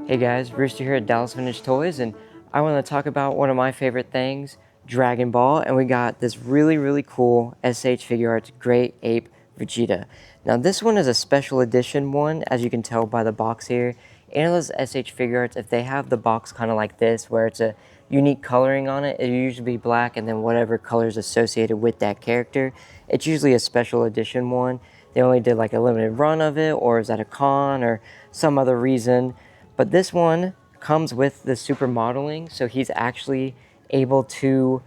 Hey guys, Rooster here at Dallas Vintage Toys, and I want to talk about one of my favorite things, Dragon Ball, and we got this really cool SH Figuarts Great Ape Vegeta. Now this one is a special edition one, as you can tell by the box here. And those SH Figuarts, if they have the box kind of like this, where it's a unique coloring on it, it'll usually be black and then whatever colors associated with that character. It's usually a special edition one. They only did like a limited run of it, or is that a con, or some other reason. But this one comes with the super modeling, so he's actually able to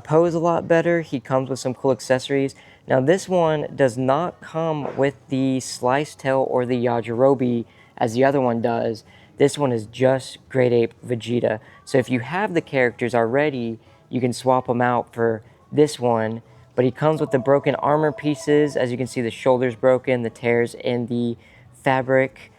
pose a lot better. He comes with some cool accessories. Now this one does not come with the sliced tail or the Yajirobe as the other one does. This one is just Great Ape Vegeta. So if you have the characters already, you can swap them out for this one. But he comes with the broken armor pieces. As you can see, the shoulder's broken, the tears in the fabric.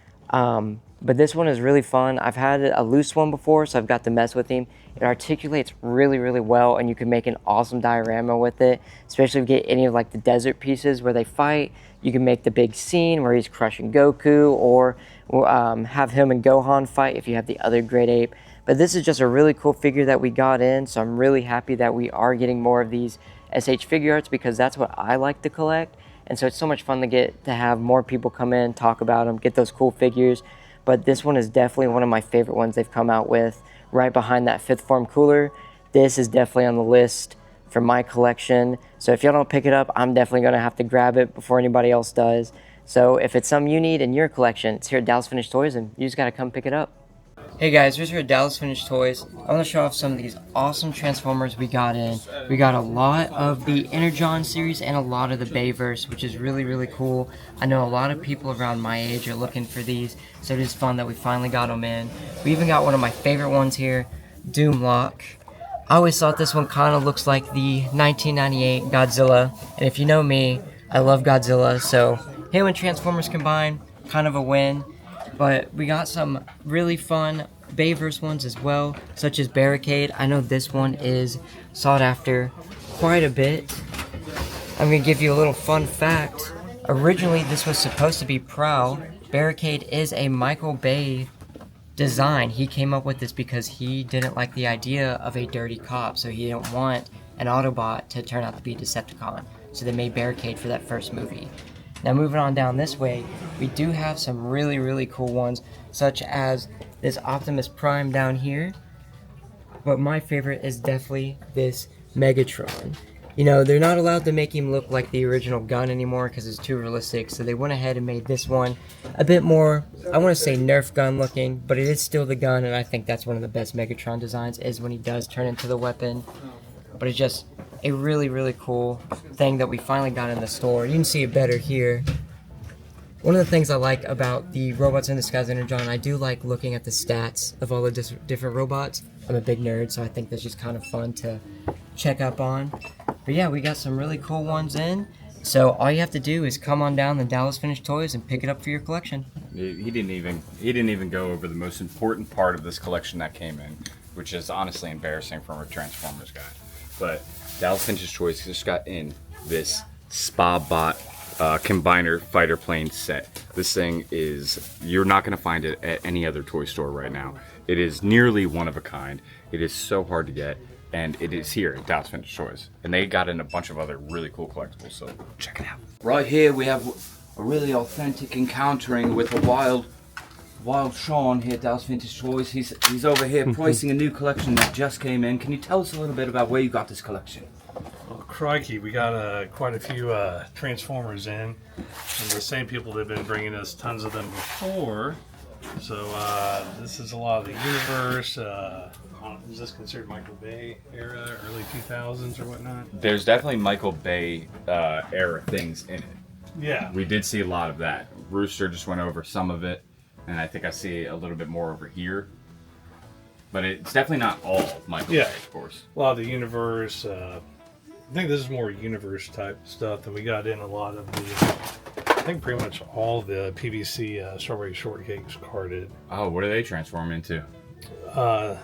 But this one is really fun. I've had a loose one before, so I've got to mess with him. It articulates really well, and you can make an awesome diorama with it, especially if you get any of like the desert pieces where they fight. You can make the big scene where he's crushing Goku, or have him and Gohan fight if you have the other Great Ape. But this is just a really cool figure that we got in, so I'm really happy that we are getting more of these SH Figuarts, because that's what I like to collect. And so it's so much fun to get to have more people come in, talk about them, get those cool figures. But this one is definitely one of my favorite ones they've come out with, right behind that Fifth Form cooler. This is definitely on the list for my collection. So if y'all don't pick it up, I'm definitely going to have to grab it before anybody else does. So if it's something you need in your collection, it's here at Dallas Vintage Toys, and you just got to come pick it up. Hey guys, here's here at Dallas Vintage Toys. I want to show off some of these awesome Transformers we got in. We got a lot of the Energon series and a lot of the Bayverse, which is really cool. I know a lot of people around my age are looking for these, so it is fun that we finally got them in. We even got one of my favorite ones here, Doomlock. I always thought this one kind of looks like the 1998 Godzilla, and if you know me, I love Godzilla, so him and Transformers combined, kind of a win. But we got some really fun Bayverse ones as well, such as Barricade. I know this one is sought after quite a bit. I'm going to give you a little fun fact. Originally, this was supposed to be Prowl. Barricade is a Michael Bay design. He came up with this because he didn't like the idea of a dirty cop, so he didn't want an Autobot to turn out to be a Decepticon. So they made Barricade for that first movie. Now moving on down this way, we do have some really cool ones, such as this Optimus Prime down here. But my favorite is definitely this Megatron. You know, they're not allowed to make him look like the original gun anymore because it's too realistic, so they went ahead and made this one a bit more, I want to say Nerf gun looking, but it is still the gun, and I think that's one of the best Megatron designs, is when he does turn into the weapon. But it's just a really cool thing that we finally got in the store. You can see it better here. One of the things I like about the Robots in Disguise Energon, I do like looking at the stats of all the different robots. I'm a big nerd, so I think that's just kind of fun to check up on. But yeah, we got some really cool ones in. So all you have to do is come on down to Dallas Vintage Toys and pick it up for your collection. He didn't even go over the most important part of this collection that came in, which is honestly embarrassing from a Transformers guy. But Dallas Vintage Toys just got in this Spa-Bot combiner fighter plane set. This thing is, you're not going to find it at any other toy store right now. It is nearly one of a kind. It is so hard to get, and it is here at Dallas Vintage Toys. And they got in a bunch of other really cool collectibles, so check it out. Right here we have a really authentic encountering with a wild Sean here at Dallas Vintage Toys. He's over here pricing a new collection that just came in. Can you tell us a little bit about where you got this collection? Well, crikey, we got quite a few Transformers in. And the same people that have been bringing us tons of them before. So this is a lot of the Universe. Is this considered Michael Bay era, early 2000s or whatnot? There's definitely Michael Bay era things in it. Yeah. We did see a lot of that. Rooster just went over some of it, and I think I see a little bit more over here. But it's definitely not all Michael Bay, of course. A lot of the Universe. I think this is more Universe type stuff, and we got in a lot of the, I think pretty much all the PVC strawberry shortcakes carded. Oh, what do they transform into?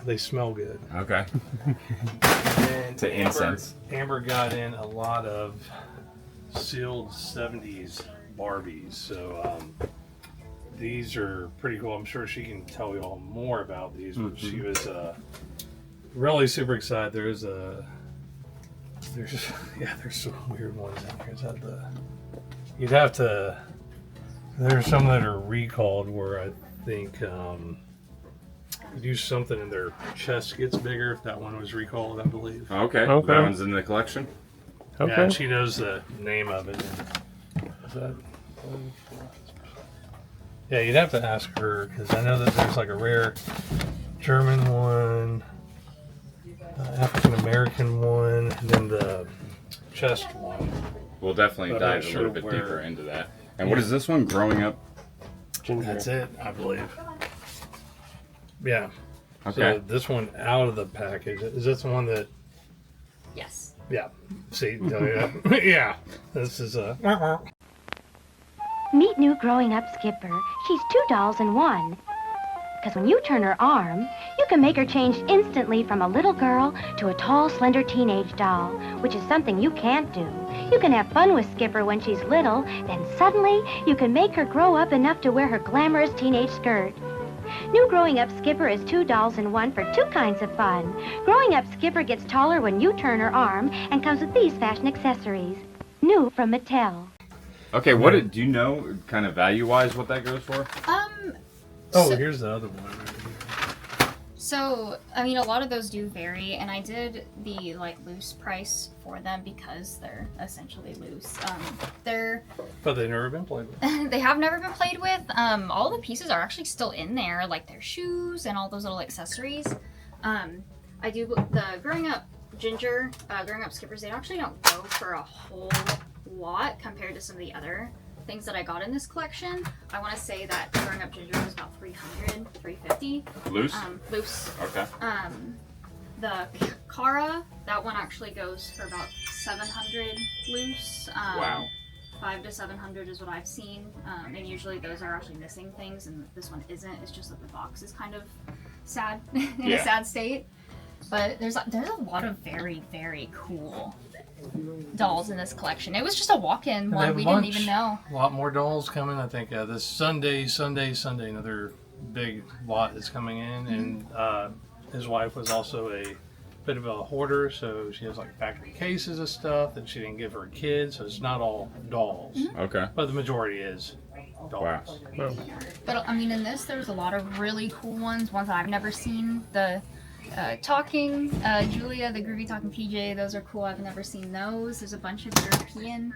They smell good. Okay. And to incense. Amber got in a lot of sealed 70s Barbies. So these are pretty cool. I'm sure she can tell you all more about these, but she was really super excited. There's some weird ones in here. Is that you'd have to, there's some that are recalled where I think do something and their chest gets bigger. If that one was recalled, I believe. Okay. That one's in the collection. Okay. Yeah, and she knows the name of it. Is that? Yeah, you'd have to ask her because I know that there's like a rare German one, African American one, and then the chest one. We'll definitely dive a little bit deeper into that. And what is this one? Growing Up Ginger. That's it, I believe. Yeah. Okay. So this one out of the package. Is this the one that? Yes. Yeah. See, yeah. This is a. Meet new growing up Skipper. She's 2 dolls in one. Because when you turn her arm, you can make her change instantly from a little girl to a tall, slender teenage doll, which is something you can't do. You can have fun with Skipper when she's little, then suddenly you can make her grow up enough to wear her glamorous teenage skirt. New Growing Up Skipper is 2 dolls in one for 2 kinds of fun. Growing Up Skipper gets taller when you turn her arm and comes with these fashion accessories. New from Mattel. Okay, do you know, kind of value-wise, what that goes for? Here's the other one right here. So, I mean, a lot of those do vary, and I did the, loose price for them because they're essentially loose. But they've never been played with. They have never been played with. All the pieces are actually still in there, like their shoes and all those little accessories. I do the Growing Up Ginger, Growing Up Skippers, they actually don't go for a whole lot compared to some of the other things that I got in this collection. I want to say that Growing Up Ginger was about $300, $350. Loose? Loose. Okay. The Cara, that one actually goes for about $700 loose. Wow. $500 to $700 is what I've seen. And usually those are actually missing things, and this one isn't. It's just that the box is kind of sad, in a sad state. But there's a lot of very, very cool dolls in this collection. It was just a walk-in one. We didn't even know. A lot more dolls coming. I think this Sunday, another big lot is coming in. And his wife was also a bit of a hoarder, so she has factory cases of stuff that she didn't give her kids. So it's not all dolls. Okay. But the majority is dolls. Wow. But I mean, in this, there's a lot of really cool ones that I've never seen. The talking Julia, the groovy talking PJ, those are cool. I've never seen those. There's a bunch of European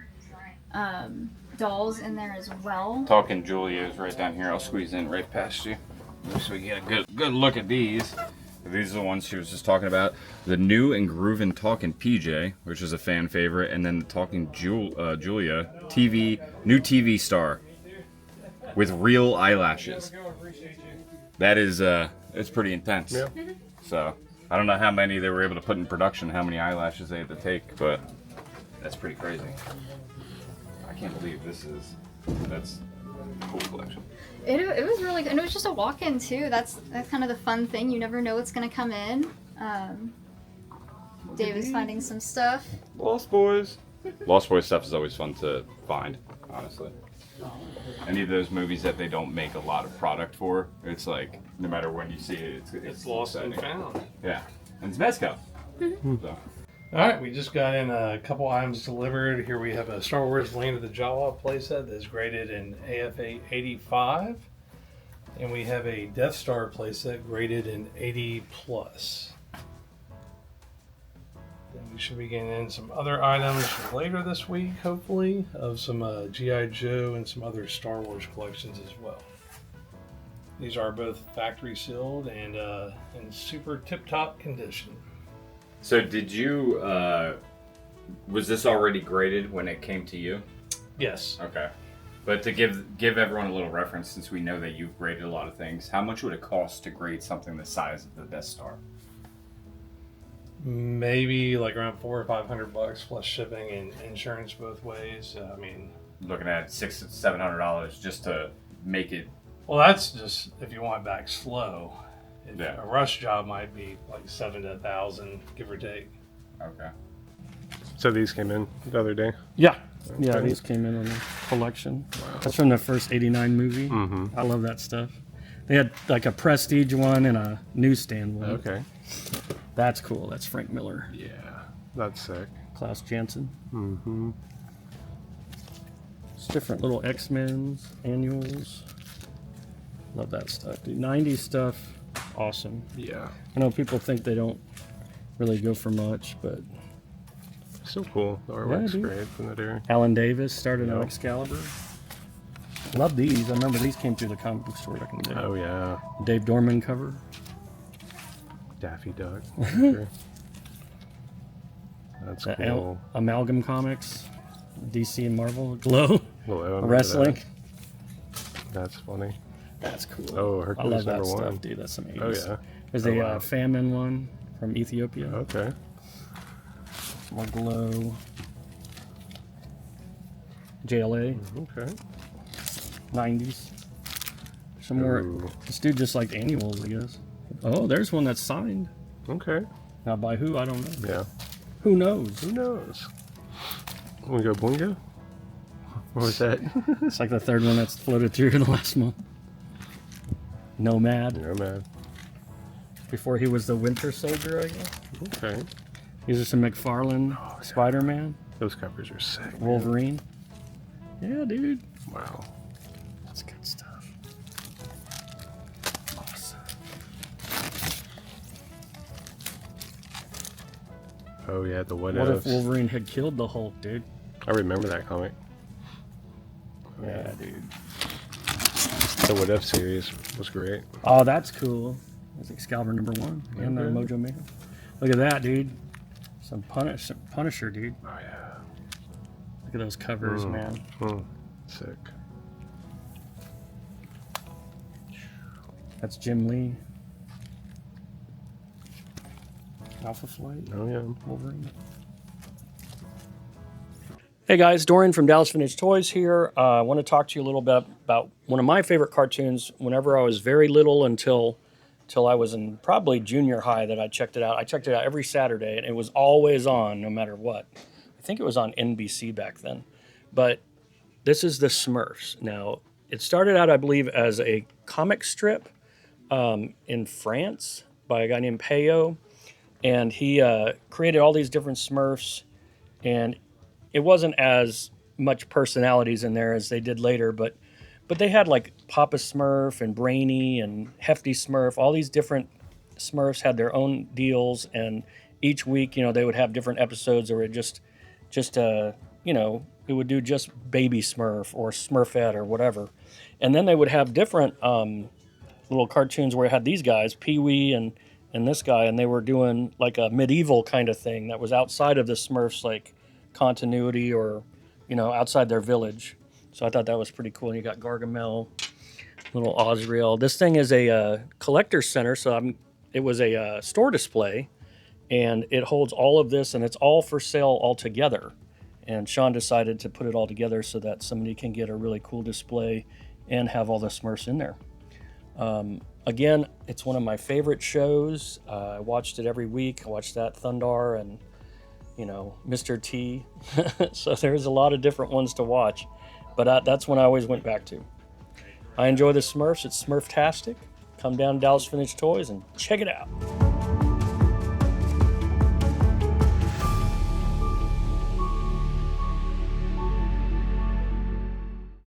dolls in there as well. Talking Julia is right down here. I'll squeeze in right past you so we get a good look at these. These are the ones she was just talking about. The new and groovin' talking PJ, which is a fan favorite, and then the talking Julia, new TV star with real eyelashes. That is, it's pretty intense. Yeah. So, I don't know how many they were able to put in production, how many eyelashes they had to take, but that's pretty crazy. I can't believe that's a cool collection. It was really good, and it was just a walk-in too. That's kind of the fun thing. You never know what's gonna come in. Dave is finding some stuff. Lost Boys. Lost Boys stuff is always fun to find, honestly. Any of those movies that they don't make a lot of product for, it's like no matter when you see it, it's lost exciting. and found. Yeah, and it's Mezco. So. All right, we just got in a couple items delivered. Here we have a Star Wars Land of the Jawa playset that's graded in AFA-85. And we have a Death Star playset graded in 80+. Then we should be getting in some other items later this week, hopefully, of some G.I. Joe and some other Star Wars collections as well. These are both factory sealed and in super tip-top condition. So did you, was this already graded when it came to you? Yes. Okay. But to give everyone a little reference, since we know that you've graded a lot of things, how much would it cost to grade something the size of the Death Star? Maybe around $400 or $500 plus shipping and insurance both ways. I mean, looking at $600 to $700 just to make it. Well, that's just if you want it back slow. Yeah. A rush job might be $7,000 to $1,000, give or take. Okay. So these came in the other day? Yeah. Yeah, these came in on the collection. That's from the first 89 movie. I love that stuff. They had like a prestige one and a newsstand one. Okay. That's cool. That's Frank Miller. Yeah, that's sick. Klaus Janson. It's different little X-Men's annuals. Love that stuff, dude. 90s stuff, awesome. Yeah. I know people think they don't really go for much, but Still cool. The artwork's dude. great from that era. Alan Davis started on Yep. Excalibur. Love these. I remember these came through the comic book store back in the day. Oh yeah. Dave Dorman cover. Daffy Duck. Sure. That's The cool. Amalgam Comics. DC and Marvel. Glow. Well, I remember Wrestling. that. That's funny. That's cool. Oh, I Hercules love that number stuff, one. dude. That's some 80s. Oh yeah. There's Oh, a wow. famine one from Ethiopia. Okay. More Glow. JLA. Okay. 90s. Some more. Ooh. This dude just liked annuals, I guess. Oh, there's one that's signed. Okay. Now by who? I don't know. Yeah. Who knows? Who knows? We go Boingo? What was that? It's like the third one that's floated through the last month. Nomad. No man. Before he was the Winter Soldier, I guess. Okay. These are some McFarlane, Spider-Man, Those covers are sick. man. Wolverine. Yeah, dude. Wow. That's good stuff. Awesome. Oh yeah, the What What if Ifs. Wolverine had killed the Hulk, dude? I remember that comic. Yeah, dude. The What If series was great. Oh, that's cool. That's Excalibur #1 and Okay. Mojo Mayhem. Look at that, dude. Some Punisher, dude. Oh yeah. Look at those covers, man. Sick. That's Jim Lee. Alpha Flight. Oh yeah. Wolverine. Hey guys, Dorian from Dallas Vintage Toys here. I want to talk to you a little bit about one of my favorite cartoons whenever I was very little until I was in probably junior high that I checked it out. I checked it out every Saturday and it was always on no matter what. I think it was on NBC back then. But this is the Smurfs. Now, it started out, I believe, as a comic strip in France by a guy named Peyo. And he created all these different Smurfs. And it wasn't as much personalities in there as they did later, but they had like Papa Smurf and Brainy and Hefty Smurf. All these different Smurfs had their own deals, and each week, you know, they would have different episodes, or it just you know, it would do just Baby Smurf or Smurfette or whatever, and then they would have different little cartoons where it had these guys, Pee-wee and this guy, and they were doing like a medieval kind of thing that was outside of the Smurfs like continuity, or you know, outside their village. So I thought that was pretty cool. And you got Gargamel, little Osriel. This thing is a collector's center, so it was a store display, and it holds all of this, and it's all for sale all together. And Sean decided to put it all together so that somebody can get a really cool display and have all the Smurfs in there. Again, it's one of my favorite shows. I watched it every week. I watched that, Thundar, and you know, Mr. T. So there's a lot of different ones to watch, but that's one I always went back to. I enjoy the Smurfs. It's Smurftastic. Come down to Dallas Vintage Toys and check it out.